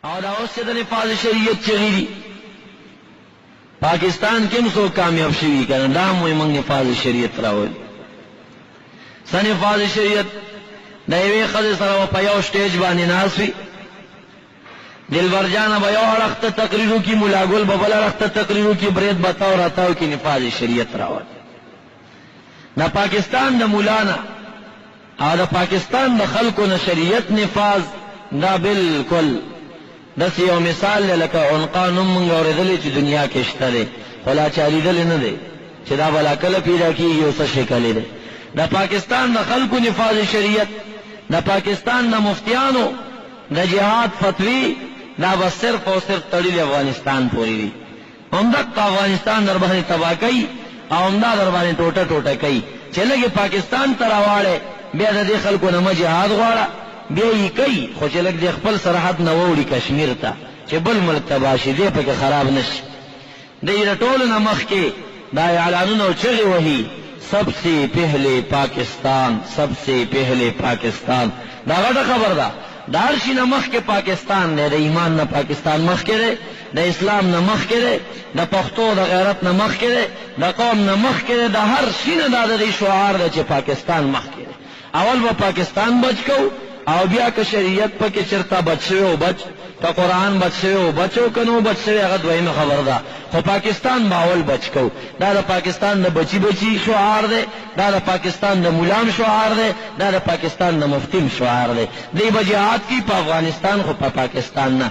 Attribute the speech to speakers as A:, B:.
A: اور اوس سے د نفاذ شریعت چغیری پاکستان کې سو کامیاب شوی کنه دا مو موږ نفاذ شریعت راول سن نفاذ شریعت د یوې خځې سره په یو سټیج باندې ناسوي دلبر جان به یو اړخته تقریرو کې ملاګل به بل اړخته تقریرو کې برید بتاو راتاو کې نفاذ شریعت راول دا پاکستان د مولانا او د پاکستان د خلکو نه شریعت نفاذ دا بالکل دس یو مثال لکه عنقا نوم مونږ اورېدلی چې دنیا کې شته دی خو لا چا لیدلی نه دی چې دا بلا کله پیدا کېږي او څه شکل دی د پاکستان د خلکو نفاذ شریعت د پاکستان د مفتیانو د جهاد فتوی دا به صرف او صرف تړلي افغانستان پورې دي همدغه افغانستان در باندې تباه کوي او همدا در باندې ټوټه ټوټه کوي چې لږې پاکستان ته راواړې بیا د دې خلکو نه جهاد غواړه بیا یې کوي خو چې لږ د خپل سرحد نه ووړي کشمیر ته چې بل ملک تباه شي دی پکې خراب نه شي دی د ټولو نه مخکې دا اعلانونه او چغې وهي سب سے پہلے پاکستان سب سے پہلے پاکستان دا غټه خبر ده د هر شي نه مخکې پاکستان دی د ایمان نه پاکستان مخکې دی د اسلام نه مخکې دی د پښتو د غیرت نه مخکې دی د قوم نه مخکې دی د هر شي نه دا د شعار دی چې پاکستان مخکې دی اول به پاکستان بچ کو او بیا که شریعت پکې چرته بچ شوی او بچ که قرآن بچ شوی او بچو که نو بچ شوی هغه دویمه خبر ده خو پاکستان به اول بچ کو دا د پاکستان د بچی بچی شعار دی دا د پاکستان د مولام شعار دی دا د پاکستان د مفتیم شعار دی دی به جهاد کی په افغانستان خو په پاکستان نه